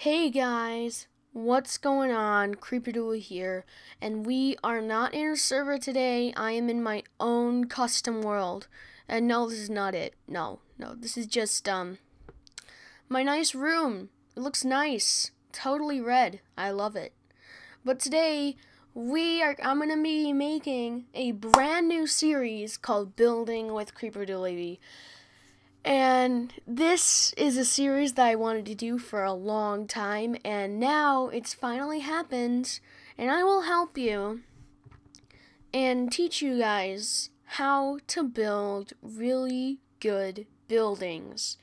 Hey guys, what's going on? Doolie here, and we are not in a server today. I am in my own custom world. And no, this is not it. No, this is just my nice room. It looks nice. Totally red. I love it. But today I'm gonna be making a brand new series called Building with Doolie. And this is a series that I wanted to do for a long time, and now it's finally happened, and I will help you and teach you guys how to build really good buildings.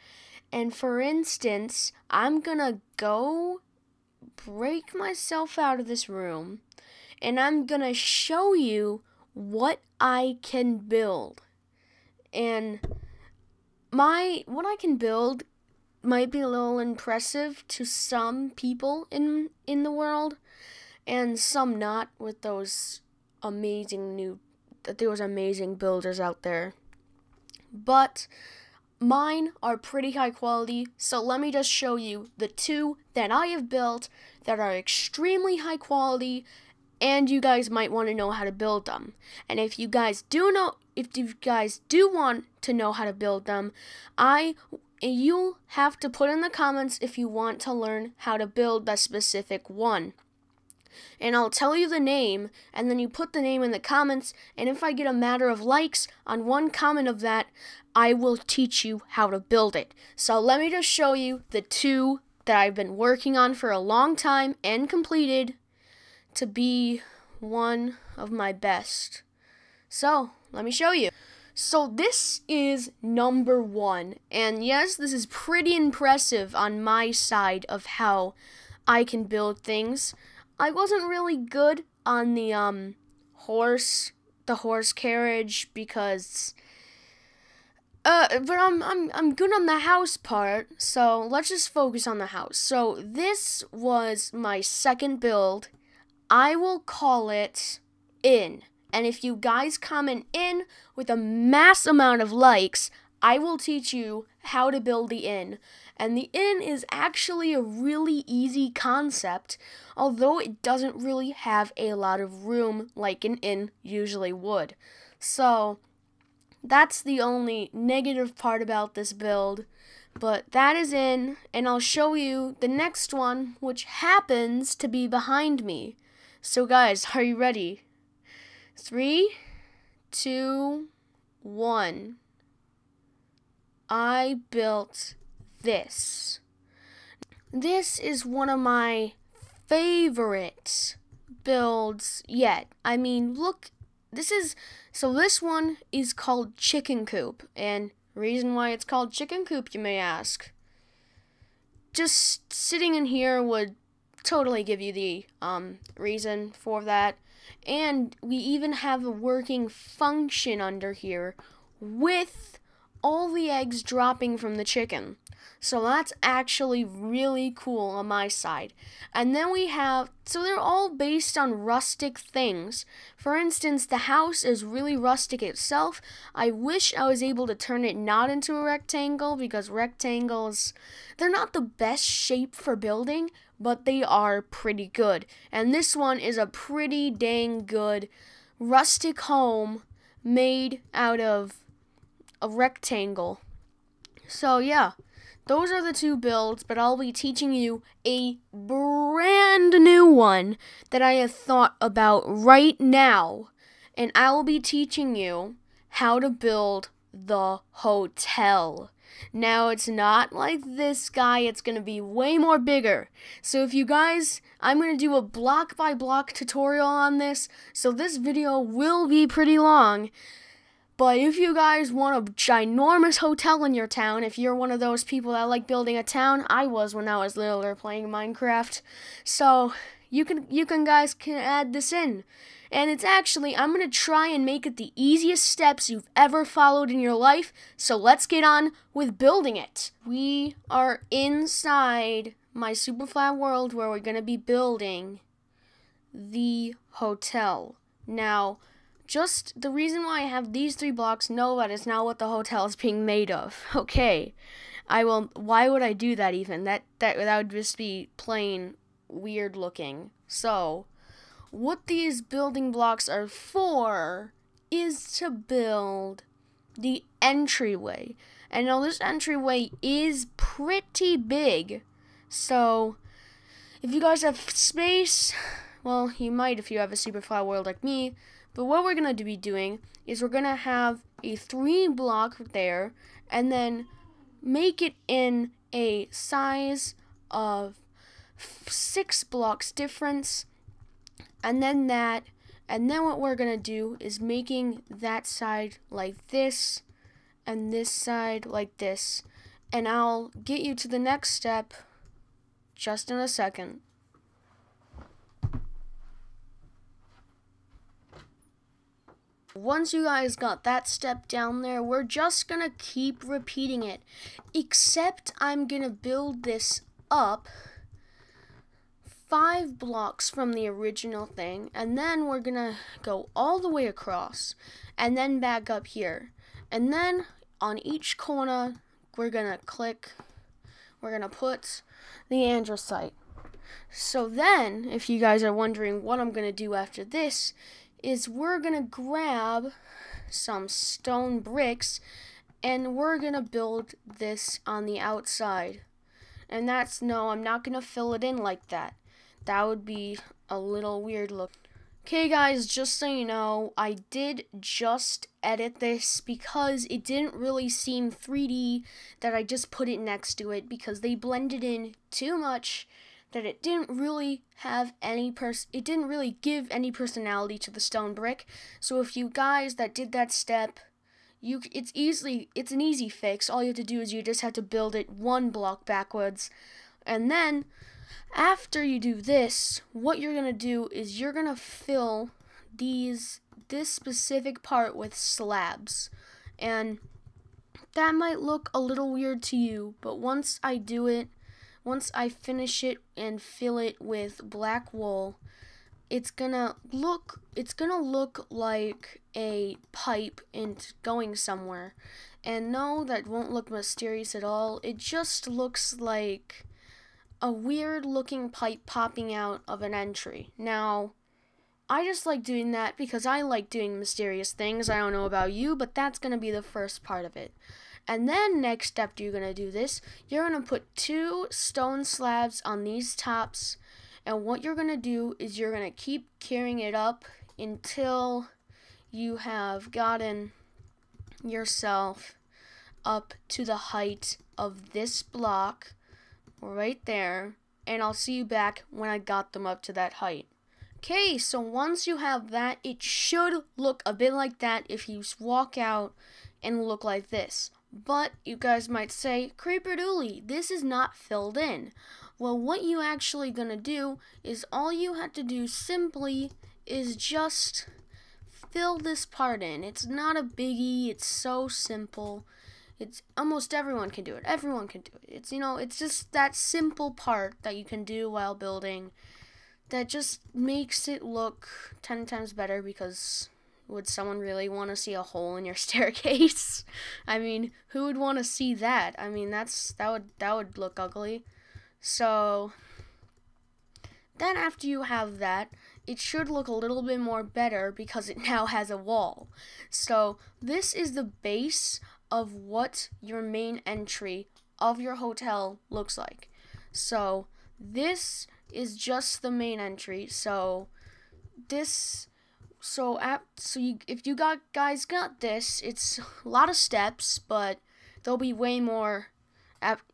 And for instance, I'm gonna go break myself out of this room, and I'm gonna show you what I can build. And what I can build might be a little impressive to some people in the world, and some not, with those amazing builders out there. But mine are pretty high quality, so let me just show you the two that I have built that are extremely high quality, and you guys might want to know how to build them. And if you guys do want to know how to build them, you'll have to put in the comments if you want to learn how to build that specific one. And I'll tell you the name, and then you put the name in the comments, and if I get a matter of likes on one comment of that, I will teach you how to build it. So let me just show you the two that I've been working on for a long time and completed to be one of my best. So, let me show you. So this is number one, and yes, this is pretty impressive on my side of how I can build things. I wasn't really good on the horse carriage because but I'm good on the house part, so let's just focus on the house. So this was my second build. I will call it Inn. And if you guys comment in with a mass amount of likes, I will teach you how to build the inn. And the inn is actually a really easy concept, although it doesn't really have a lot of room like an inn usually would. So that's the only negative part about this build. But that is in, and I'll show you the next one, which happens to be behind me. So guys, are you ready? 3, 2, 1. I built this. This is one of my favorite builds yet. I mean, look, this one is called Chicken Coop. And reason why it's called Chicken Coop, you may ask. Just sitting in here would totally give you the reason for that. And we even have a working function under here with all the eggs dropping from the chicken. So that's actually really cool on my side. And then so they're all based on rustic things. For instance, the house is really rustic itself. I wish I was able to turn it not into a rectangle, because rectangles, they're not the best shape for building, but they are pretty good. And this one is a pretty dang good rustic home made out of a rectangle. So yeah, those are the two builds, but I'll be teaching you a brand new one that I have thought about right now. And I will be teaching you how to build the hotel. Now, it's not like this guy, it's going to be way more bigger. So if you guys, I'm going to do a block by block tutorial on this, so this video will be pretty long. But if you guys want a ginormous hotel in your town, if you're one of those people that like building a town, I was when I was littler playing Minecraft. So you guys can add this in. And it's actually, I'm going to try and make it the easiest steps you've ever followed in your life, so let's get on with building it. We are inside my super flat world where we're going to be building the hotel. Now, just the reason why I have these 3 blocks, no, that is not what the hotel is being made of. Okay, Why would I do that even? That would just be plain weird looking. So, what these building blocks are for is to build the entryway. And now this entryway is pretty big. So, if you guys have space, well, you might if you have a super flat world like me. But what we're going to be doing is we're going to have a 3 block there and then make it in a size of 6 blocks difference. And then what we're going to do is making that side like this and this side like this. And I'll get you to the next step just in a second. Once you guys got that step down there, we're just gonna keep repeating it. Except I'm gonna build this up 5 blocks from the original thing, and then we're gonna go all the way across, and then back up here. And then on each corner, we're gonna put the andesite. So then, if you guys are wondering what I'm gonna do after this, is we're gonna grab some stone bricks and we're gonna build this on the outside. And no, I'm not gonna fill it in like that. That would be a little weird look. Okay guys, just so you know, I did just edit this because it didn't really seem 3D that I just put it next to it, because they blended in too much that it didn't really have it didn't really give any personality to the stone brick. So if you guys that did that step, it's an easy fix. All you have to do is you just have to build it 1 block backwards. And then after you do this, what you're gonna do is you're gonna fill this specific part with slabs. And that might look a little weird to you, but once I finish it and fill it with black wool, it's gonna look like a pipe and going somewhere. And no, that won't look mysterious at all. It just looks like a weird looking pipe popping out of an entry. Now, I just like doing that because I like doing mysterious things. I don't know about you, but that's gonna be the first part of it. And then next after you're going to do this, you're going to put 2 stone slabs on these tops. And what you're going to do is you're going to keep carrying it up until you have gotten yourself up to the height of this block right there. And I'll see you back when I got them up to that height. Okay, so once you have that, it should look a bit like that if you walk out and look like this. But you guys might say, Creeper Doolie, this is not filled in. Well, what you actually gonna do is all you have to do simply is just fill this part in. It's not a biggie. It's so simple. It's almost everyone can do it. Everyone can do it. It's just that simple part that you can do while building that just makes it look 10 times better, because would someone really want to see a hole in your staircase? I mean, who would want to see that? I mean, that would look ugly. So then after you have that, it should look a little bit more better because it now has a wall. So this is the base of what your main entry of your hotel looks like. So this is just the main entry. If you guys got this, it's a lot of steps, but there'll be way more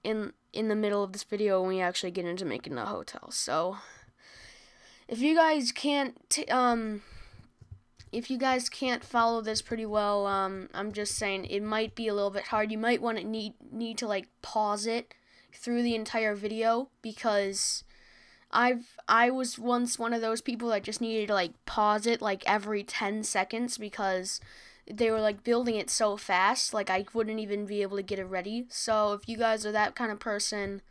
in the middle of this video when we actually get into making the hotel. So if you guys can't follow this pretty well, I'm just saying it might be a little bit hard. You might want to need to like pause it through the entire video, because I was once one of those people that just needed to like pause it like every 10 seconds because they were like building it so fast, like I wouldn't even be able to get it ready. So if you guys are that kind of person,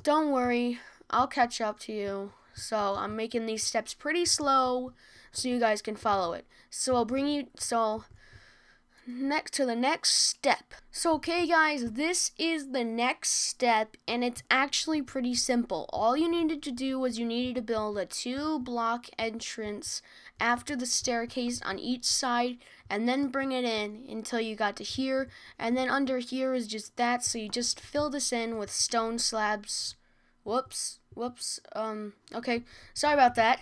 don't worry, I'll catch up to you. So I'm making these steps pretty slow so you guys can follow it. So the next step. So okay guys, this is the next step, and it's actually pretty simple. All you needed to do was you needed to build a 2-block entrance after the staircase on each side, and then bring it in until you got to here, and then under here is just that, so you just fill this in with stone slabs. Whoops, okay, sorry about that.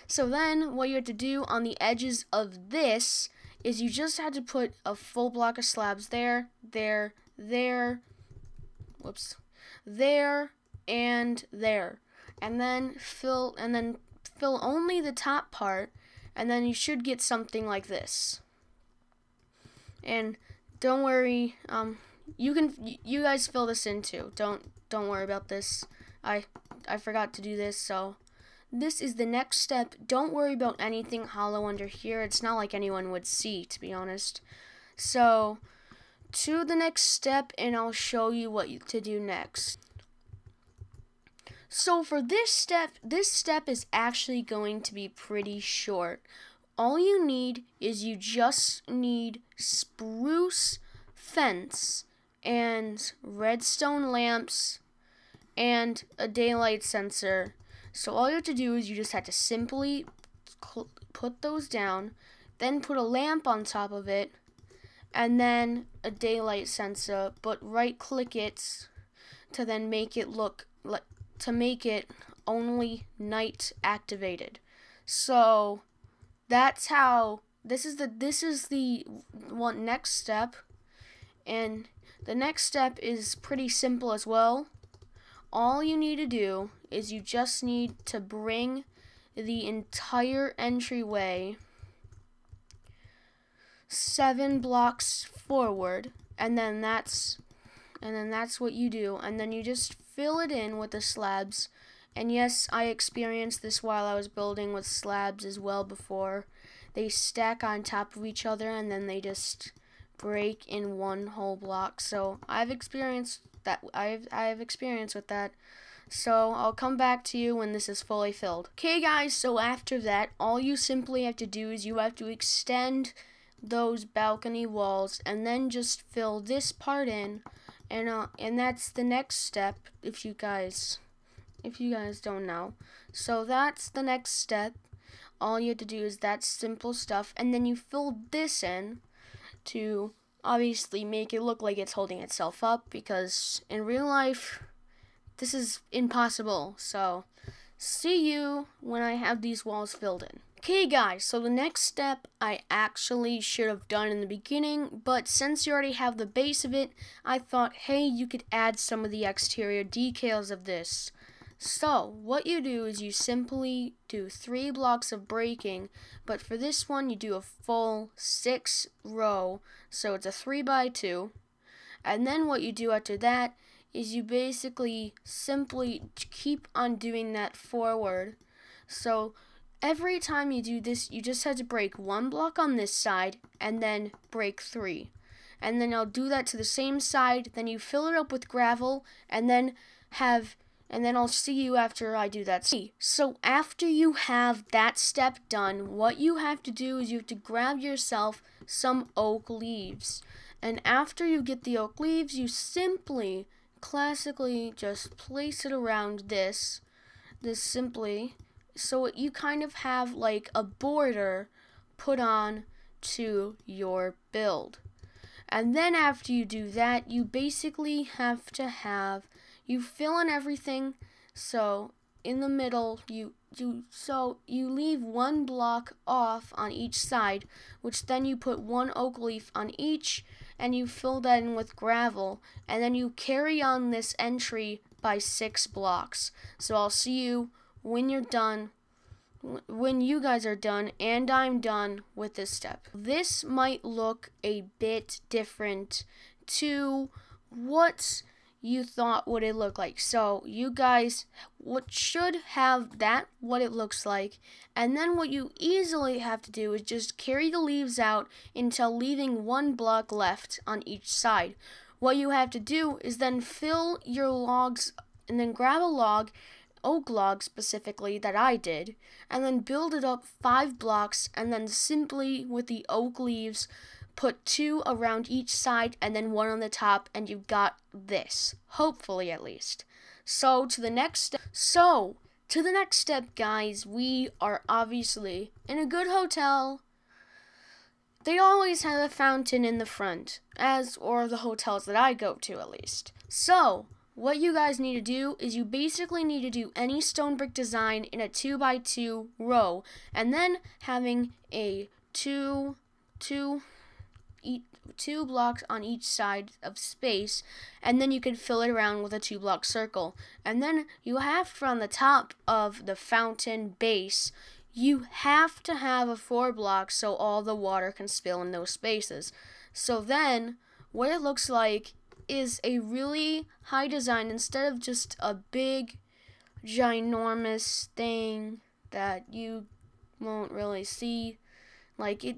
So then what you have to do on the edges of this is you just had to put a full block of slabs there, whoops, there, and there, and then fill only the top part, and then you should get something like this. And don't worry, you guys fill this in too. Don't worry about this. I forgot to do this, so this is the next step. Don't worry about anything hollow under here. It's not like anyone would see, to be honest. So, to the next step, and I'll show you what to do next. So for this step is actually going to be pretty short. All you need is you just need spruce fence and redstone lamps and a daylight sensor. So all you have to do is you just have to simply put those down, then put a lamp on top of it, and then a daylight sensor, but right click it to then make it look like, to make it only night activated. So that's how this is the one next step, and the next step is pretty simple as well. All you need to do is you just need to bring the entire entryway 7 blocks forward, and then that's what you do, and then you just fill it in with the slabs. And yes, I experienced this while I was building with slabs as well before. They stack on top of each other and then they just break in one whole block. So I've experienced that. I've experience with that. So I'll come back to you when this is fully filled. Okay guys, so after that, all you simply have to do is you have to extend those balcony walls and then just fill this part in, and that's the next step if you guys don't know. So that's the next step. All you have to do is that simple stuff, and then you fill this in to obviously make it look like it's holding itself up, because in real life this is impossible. So see you when I have these walls filled in. Okay guys, so the next step I actually should have done in the beginning, but since you already have the base of it, I thought, hey, you could add some of the exterior decals of this. So what you do is you simply do 3 blocks of breaking, but for this one you do a full 6 row, so it's a 3x2. And then what you do after that is you basically simply keep on doing that forward. So every time you do this, you just have to break 1 block on this side and then break 3. And then I'll do that to the same side, then you fill it up with gravel, and then I'll see you after I do that. So after you have that step done, what you have to do is you have to grab yourself some oak leaves. And after you get the oak leaves, you simply, classically, just place it around this simply, so you kind of have like a border put on to your build. And then after you do that, you basically have to you fill in everything. So in the middle, you leave 1 block off on each side, which then you put 1 oak leaf on each, and you fill that in with gravel, and then you carry on this entry by 6 blocks. So I'll see you when you're done, when you guys are done, and I'm done with this step. This might look a bit different to what you thought would it look like. So you guys should have that, what it looks like, and then what you easily have to do is just carry the leaves out until leaving 1 block left on each side. What you have to do is then fill your logs, and then grab a log, oak log specifically that I did, and then build it up 5 blocks, and then simply with the oak leaves put 2 around each side and then 1 on the top, and you've got this. Hopefully, at least. So to the next step, guys, we are obviously in a good hotel. They always have a fountain in the front, or the hotels that I go to, at least. So what you guys need to do is you basically need to do any stone brick design in a 2x2 row, and then having a two blocks on each side of space, and then you can fill it around with a 2-block circle. And then you have from the top of the fountain base, you have to have a 4 blocks so all the water can spill in those spaces. So then what it looks like is a really high design instead of just a big ginormous thing that you won't really see. Like, it,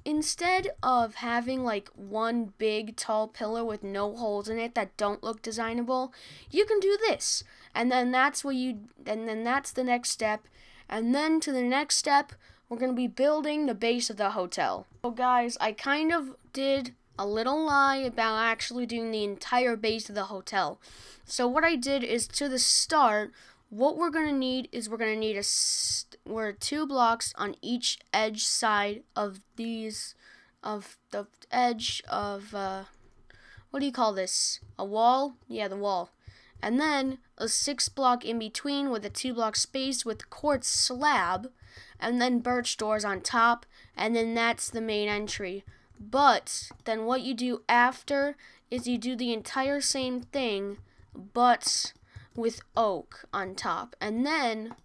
instead of having like one big tall pillar with no holes in it that don't look designable, you can do this. And then that's the next step. And then to the next step, we're going to be building the base of the hotel. So guys, I kind of did a little lie about actually doing the entire base of the hotel. So what I did is, to the start, what we're going to need is we're 2 blocks on each edge side of the edge of, what do you call this? A wall? Yeah, the wall. And then a 6-block in between with a 2-block space with quartz slab, and then birch doors on top, and then that's the main entry. But then what you do after is you do the entire same thing, but with oak on top. And then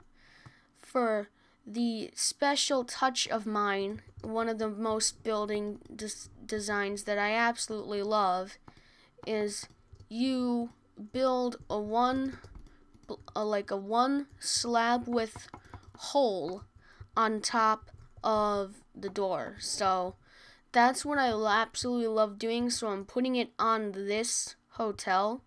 for the special touch of mine, one of the most building designs that I absolutely love is you build a one slab with hole on top of the door. So that's what I absolutely love doing. So I'm putting it on this hotel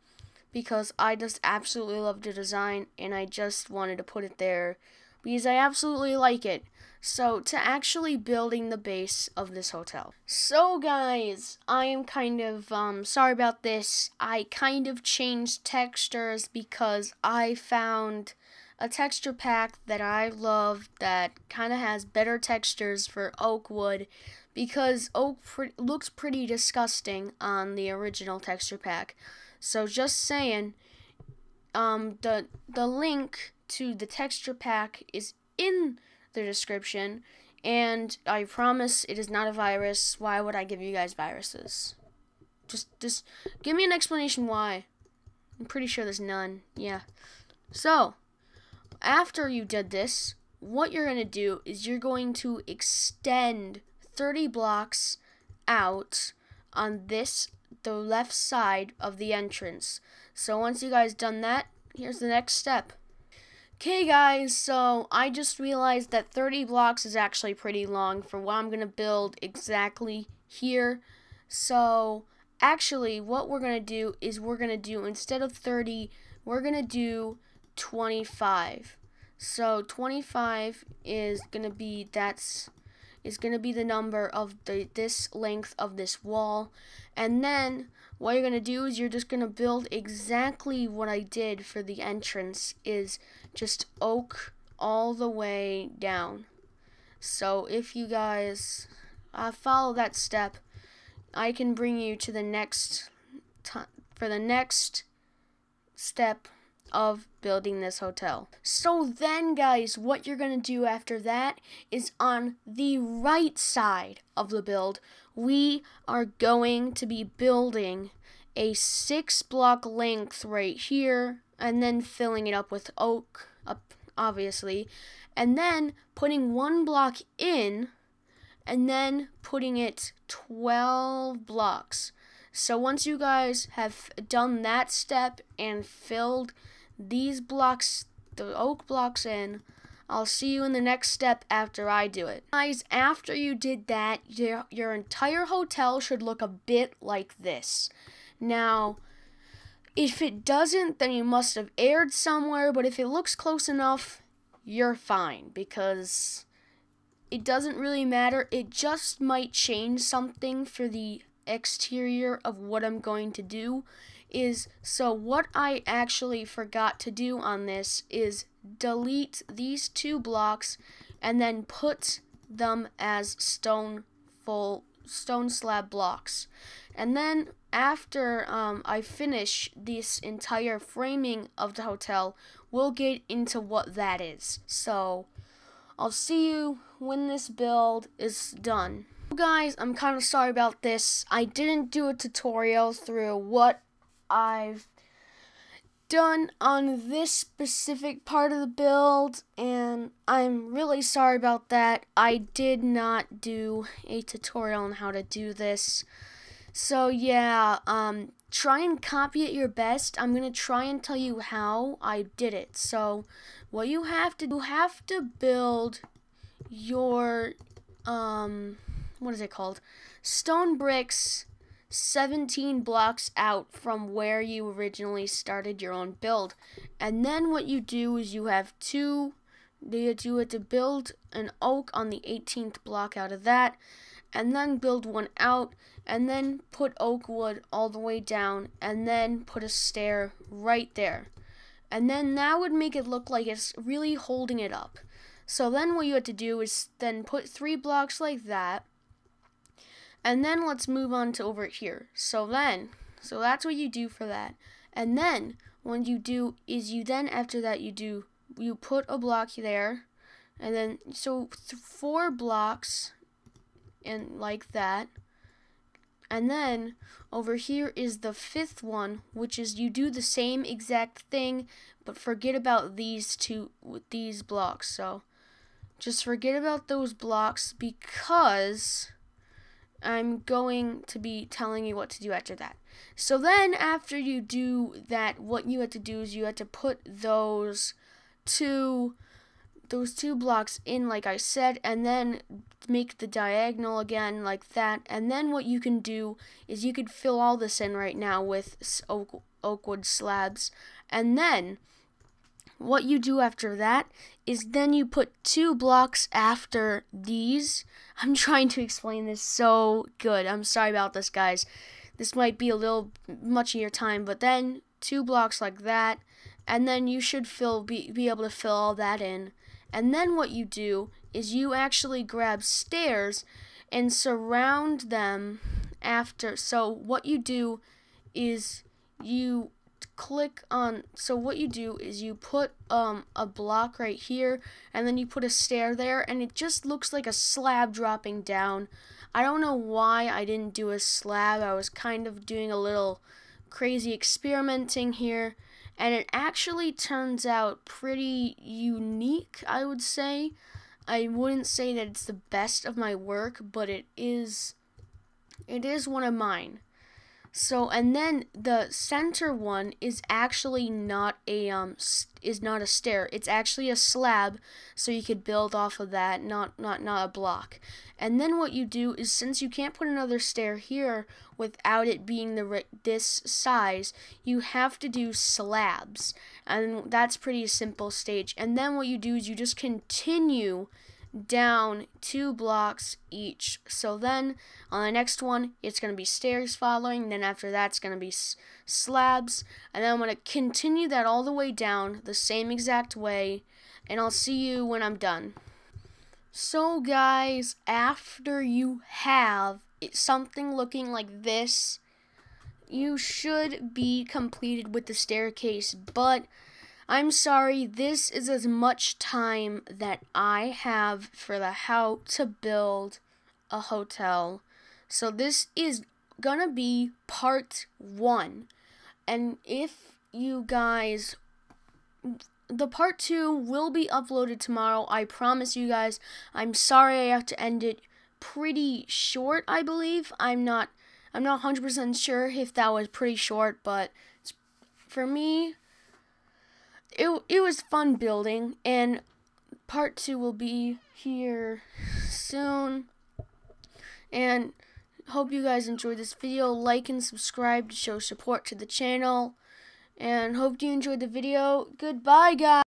because I just absolutely love the design, and I just wanted to put it there because I absolutely like it. So to actually building the base of this hotel. So guys, I am kind of sorry about this. I kind of changed textures because I found a texture pack that I love that kind of has better textures for oak wood, because oak looks pretty disgusting on the original texture pack. So just saying, the link to the texture pack is in the description, and I promise it is not a virus. Why would I give you guys viruses? Just give me an explanation why. I'm pretty sure there's none. Yeah. So after you did this, what you're going to do is you're going to extend 30 blocks out on the left side of the entrance. So once you guys done that, here's the next step. Okay guys, so I just realized that 30 blocks is actually pretty long for what I'm going to build exactly here. So actually what we're going to do is instead of 30, we're going to do 25. So 25 is going to be the number of this length of this wall. And then what you're going to do is you're just going to build exactly what I did for the entrance, is just oak all the way down. So if you guys follow that step, I can bring you to the next step of building this hotel. So then guys, what you're going to do after that is on the right side of the build, we are going to be building a 6-block length right here, and then filling it up with oak, obviously, and then putting 1 block in, and then putting it 12 blocks. So once you guys have done that step and filled these blocks, the oak blocks in, I'll see you in the next step after I do it. Guys, after you did that, your entire hotel should look a bit like this. Now, if it doesn't, then you must have erred somewhere, but if it looks close enough, you're fine, because it doesn't really matter. It just might change something for the exterior of what I'm going to do. So what I actually forgot to do on this is delete these 2 blocks and then put them as stone slab blocks. And then after I finish this entire framing of the hotel, we'll get into what that is. So I'll see you when this build is done. Guys, I'm kind of sorry about this. I didn't do a tutorial through what I've done on this specific part of the build, and I'm really sorry about that. I did not do a tutorial on how to do this. So yeah, try and copy it your best. I'm gonna try and tell you how I did it. So what you have to do, you have to build your what is it called? Stone bricks 17 blocks out from where you originally started your own build. And then what you do is you have to build an oak on the 18th block out of that, and then build one out, and then put oak wood all the way down, and then put a stair right there. And then that would make it look like it's really holding it up. So then what you have to do is then put 3 blocks like that. And then let's move on to over here. So that's what you do for that. And then what you do is after that you put a block there, and then 4 blocks and like that. And then over here is the 5th one, which is you do the same exact thing, but forget about these blocks. So just forget about those blocks, because I'm going to be telling you what to do after that. So then after you do that, what you have to do is you have to put those two blocks in, like I said, and then make the diagonal again like that. And then what you can do is you could fill all this in right now with oak wood slabs. And then what you do after that is then you put 2 blocks after these. I'm trying to explain this so good. I'm sorry about this, guys. This might be a little much of your time, but then 2 blocks like that, and then you should be able to fill all that in. And then what you do is you actually grab stairs and surround them after. So what you do is you put a block right here, and then you put a stair there, and it just looks like a slab dropping down. I don't know why I didn't do a slab. I was kind of doing a little crazy experimenting here, and it actually turns out pretty unique, I would say. I wouldn't say that it's the best of my work, but it is one of mine. So, and then the center one is actually not a stair. It's actually a slab, so you could build off of that, not a block. And then what you do is, since you can't put another stair here without it being this size, you have to do slabs, and that's pretty simple stage. And then what you do is you just continue down 2 blocks each. So then on the next one it's going to be stairs following, then after that it's going to be slabs, and then I'm going to continue that all the way down the same exact way, and I'll see you when I'm done. So guys, after you have something looking like this, you should be completed with the staircase, but I'm sorry, this is as much time that I have for how to build a hotel. So this is gonna be part 1. And if you guys, the part 2 will be uploaded tomorrow. I promise you guys. I'm sorry I have to end it pretty short, I believe. I'm not 100% sure if that was pretty short, but for me, it was fun building, and part 2 will be here soon. And hope you guys enjoyed this video. Like and subscribe to show support to the channel, and hope you enjoyed the video. Goodbye, guys.